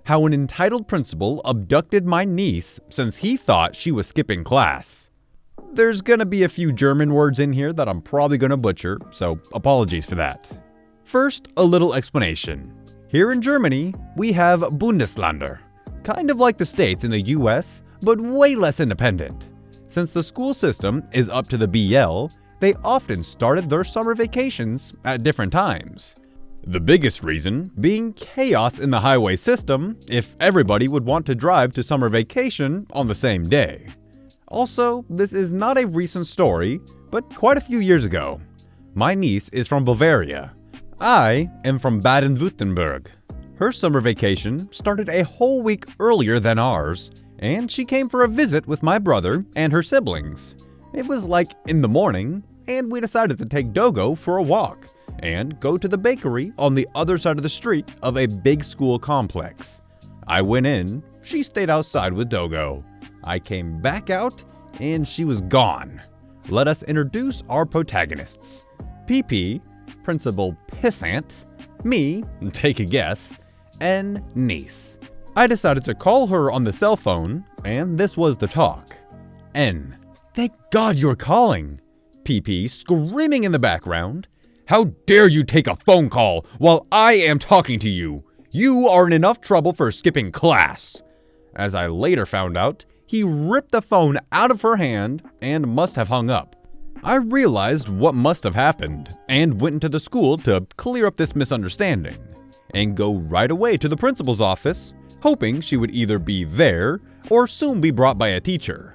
how an entitled principal abducted my niece since he thought she was skipping class. There's gonna be a few German words in here that I'm probably gonna butcher, so apologies for that. First, a little explanation. Here in Germany, we have Bundesländer, kind of like the states in the US, but way less independent. Since the school system is up to the BL, they often started their summer vacations at different times. The biggest reason being chaos in the highway system if everybody would want to drive to summer vacation on the same day. Also, this is not a recent story, but quite a few years ago. My niece is from Bavaria. I am from Baden-Württemberg. Her summer vacation started a whole week earlier than ours, and she came for a visit with my brother and her siblings. It was like in the morning, and we decided to take Dogo for a walk and go to the bakery on the other side of the street of a big school complex. I went in, she stayed outside with Dogo. I came back out, and she was gone. Let us introduce our protagonists. PP, Principal Pissant, me, take a guess, and niece. I decided to call her on the cell phone, and this was the talk. N. Thank God you're calling. PP screaming in the background. How dare you take a phone call while I am talking to you? You are in enough trouble for skipping class. As I later found out, he ripped the phone out of her hand and must have hung up. I realized what must have happened and went into the school to clear up this misunderstanding and go right away to the principal's office, hoping she would either be there or soon be brought by a teacher.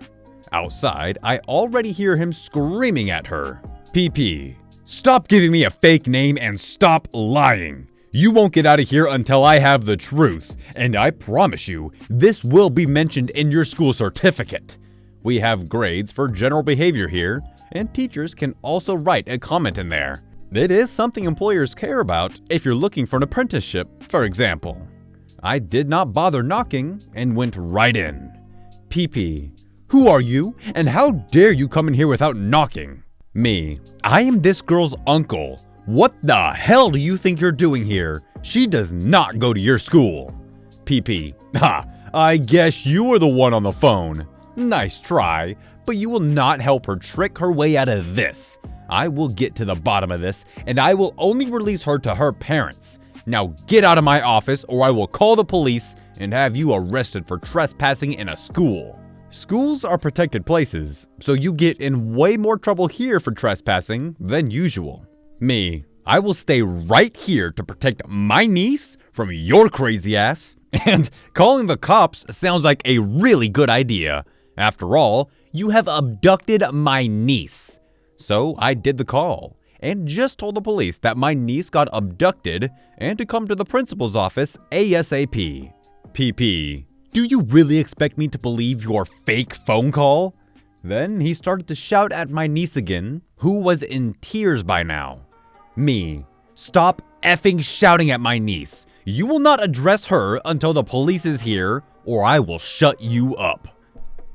Outside, I already hear him screaming at her. PP, stop giving me a fake name and stop lying. You won't get out of here until I have the truth, and I promise you, this will be mentioned in your school certificate. We have grades for general behavior here, and teachers can also write a comment in there. It is something employers care about if you're looking for an apprenticeship, for example. I did not bother knocking and went right in. PP, who are you, and how dare you come in here without knocking? Me, I am this girl's uncle. What the hell do you think you're doing here? She does not go to your school. PP, ha, I guess you were the one on the phone. Nice try, but you will not help her trick her way out of this. I will get to the bottom of this, and I will only release her to her parents. Now get out of my office or I will call the police and have you arrested for trespassing in a school. Schools are protected places, so you get in way more trouble here for trespassing than usual. Me, I will stay right here to protect my niece from your crazy ass, and calling the cops sounds like a really good idea. After all, you have abducted my niece. So I did the call, and just told the police that my niece got abducted and to come to the principal's office ASAP. PP, do you really expect me to believe your fake phone call? Then he started to shout at my niece again, who was in tears by now. Me, stop effing shouting at my niece. You will not address her until the police is here, or I will shut you up.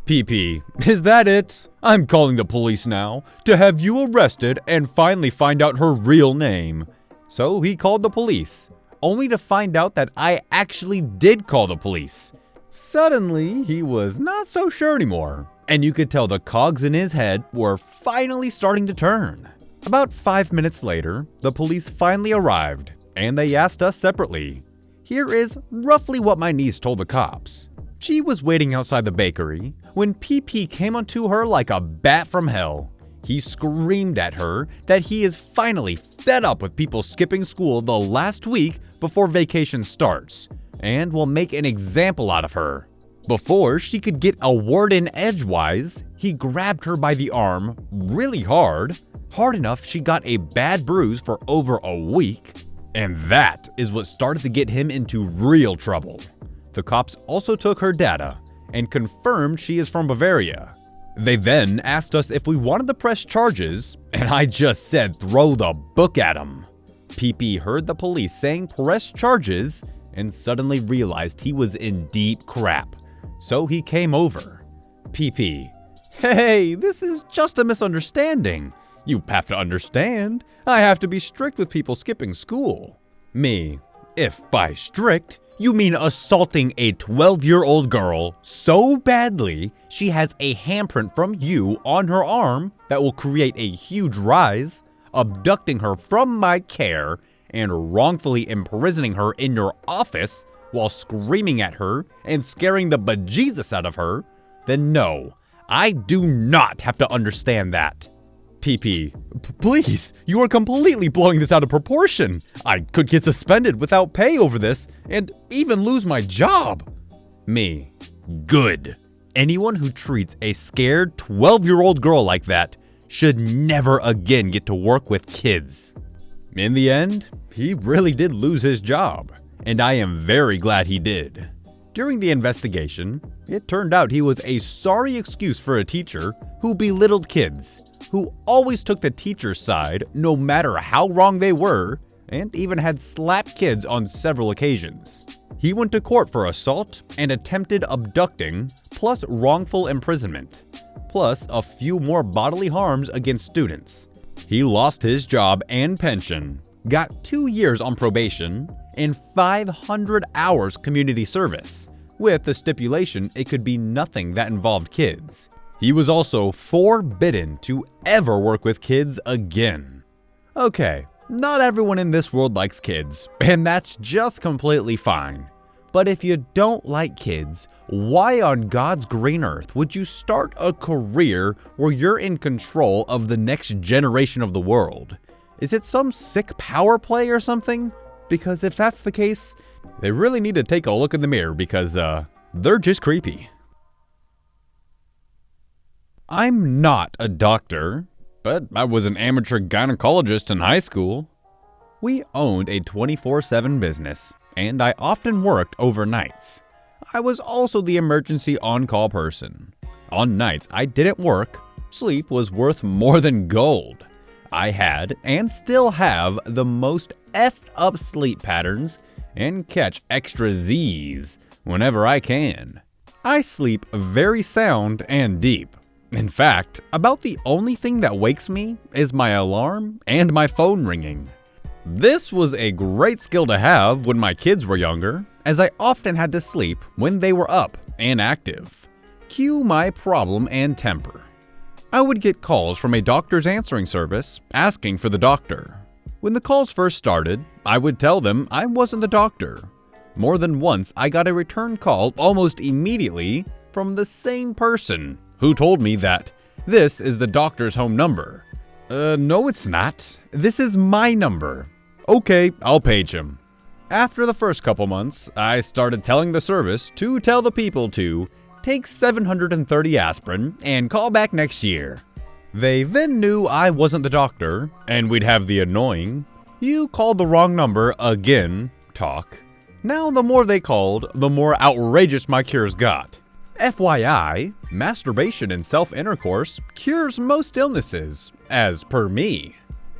PP, is that it? I'm calling the police now to have you arrested and finally find out her real name. So he called the police, only to find out that I actually did call the police. Suddenly, he was not so sure anymore, and you could tell the cogs in his head were finally starting to turn. About 5 minutes later, the police finally arrived, and they asked us separately. Here is roughly what my niece told the cops. She was waiting outside the bakery when PP came onto her like a bat from hell. He screamed at her that he is finally fed up with people skipping school the last week before vacation starts, and will make an example out of her. Before she could get a word in edgewise, he grabbed her by the arm really hard enough she got a bad bruise for over a week, and that is what started to get him into real trouble. The cops also took her data and confirmed she is from Bavaria. They then asked us if we wanted to press charges, and I just said throw the book at him. PP heard the police saying press charges and suddenly realized he was in deep crap, so he came over. PP, hey, this is just a misunderstanding. You have to understand, I have to be strict with people skipping school. Me, if by strict, You mean assaulting a 12-year-old girl so badly she has a handprint from you on her arm that will create a huge rise, abducting her from my care, and wrongfully imprisoning her in your office while screaming at her and scaring the bejesus out of her? Then no, I do not have to understand that. PP, please, you are completely blowing this out of proportion. I could get suspended without pay over this and even lose my job. Me, good. Anyone who treats a scared 12-year-old girl like that should never again get to work with kids. In the end, he really did lose his job, and I am very glad he did. During the investigation, it turned out he was a sorry excuse for a teacher who belittled kids, who always took the teacher's side no matter how wrong they were, and even had slapped kids on several occasions. He went to court for assault and attempted abducting, plus wrongful imprisonment, plus a few more bodily harms against students. He lost his job and pension, got 2 years on probation, and 500 hours community service, with the stipulation it could be nothing that involved kids. He was also forbidden to ever work with kids again. Okay, not everyone in this world likes kids, and that's just completely fine. But if you don't like kids, why on God's green earth would you start a career where you're in control of the next generation of the world? Is it some sick power play or something? Because if that's the case, they really need to take a look in the mirror because they're just creepy. I'm not a doctor, but I was an amateur gynecologist in high school. We owned a 24/7 business, and I often worked overnights. I was also the emergency on-call person. On nights I didn't work, sleep was worth more than gold. I had, and still have, the most effed up sleep patterns, and catch extra Z's whenever I can. I sleep very sound and deep. In fact, about the only thing that wakes me is my alarm and my phone ringing. This was a great skill to have when my kids were younger, as I often had to sleep when they were up and active. Cue my problem and temper. I would get calls from a doctor's answering service asking for the doctor. When the calls first started, I would tell them I wasn't the doctor. More than once, I got a return call almost immediately from the same person who told me that this is the doctor's home number. No it's not. This is my number. Okay, I'll page him. After the first couple months, I started telling the service to tell the people to take 730 aspirin and call back next year. They then knew I wasn't the doctor, and we'd have the annoying, "You called the wrong number again" talk. Now the more they called, the more outrageous my cures got. FYI, masturbation and self-intercourse cures most illnesses, as per me.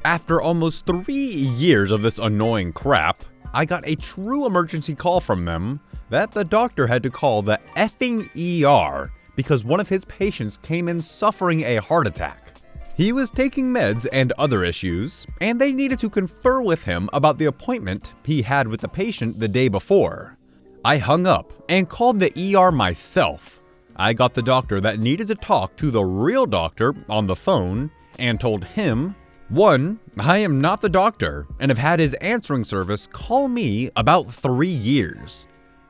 After almost 3 years of this annoying crap, I got a true emergency call from them that the doctor had to call the effing ER because one of his patients came in suffering a heart attack. He was taking meds and other issues, and they needed to confer with him about the appointment he had with the patient the day before. I hung up and called the ER myself. I got the doctor that needed to talk to the real doctor on the phone and told him, 1, I am not the doctor and have had his answering service call me about 3 years.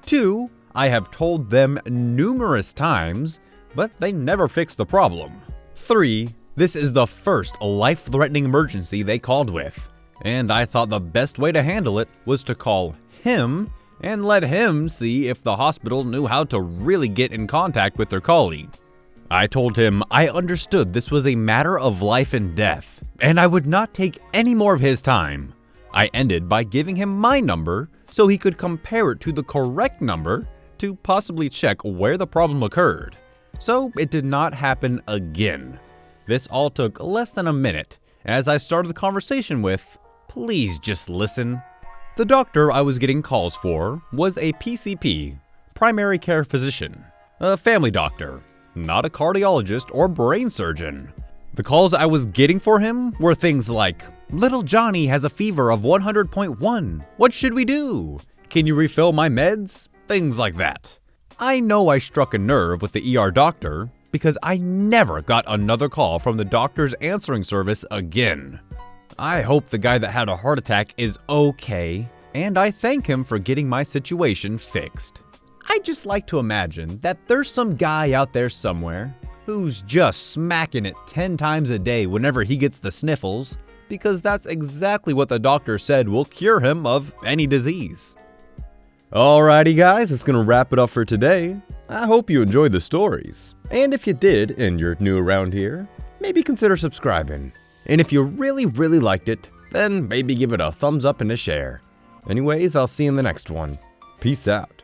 2, I have told them numerous times, but they never fixed the problem. 3, this is the first life-threatening emergency they called with, and I thought the best way to handle it was to call him and let him see if the hospital knew how to really get in contact with their colleague. I told him I understood this was a matter of life and death, and I would not take any more of his time. I ended by giving him my number so he could compare it to the correct number to possibly check where the problem occurred. So it did not happen again. This all took less than a minute as I started the conversation with, "Please just listen." The doctor I was getting calls for was a PCP, primary care physician, a family doctor, not a cardiologist or brain surgeon. The calls I was getting for him were things like, "Little Johnny has a fever of 100.1. What should we do?" Can you refill my meds? Things like that. I know I struck a nerve with the ER doctor because I never got another call from the doctor's answering service again. I hope the guy that had a heart attack is okay, and I thank him for getting my situation fixed. I just like to imagine that there's some guy out there somewhere who's just smacking it 10 times a day whenever he gets the sniffles, because that's exactly what the doctor said will cure him of any disease. Alrighty guys, that's gonna wrap it up for today. I hope you enjoyed the stories. And if you did, and you're new around here, maybe consider subscribing. And if you really liked it, then maybe give it a thumbs up and a share. Anyways, I'll see you in the next one. Peace out.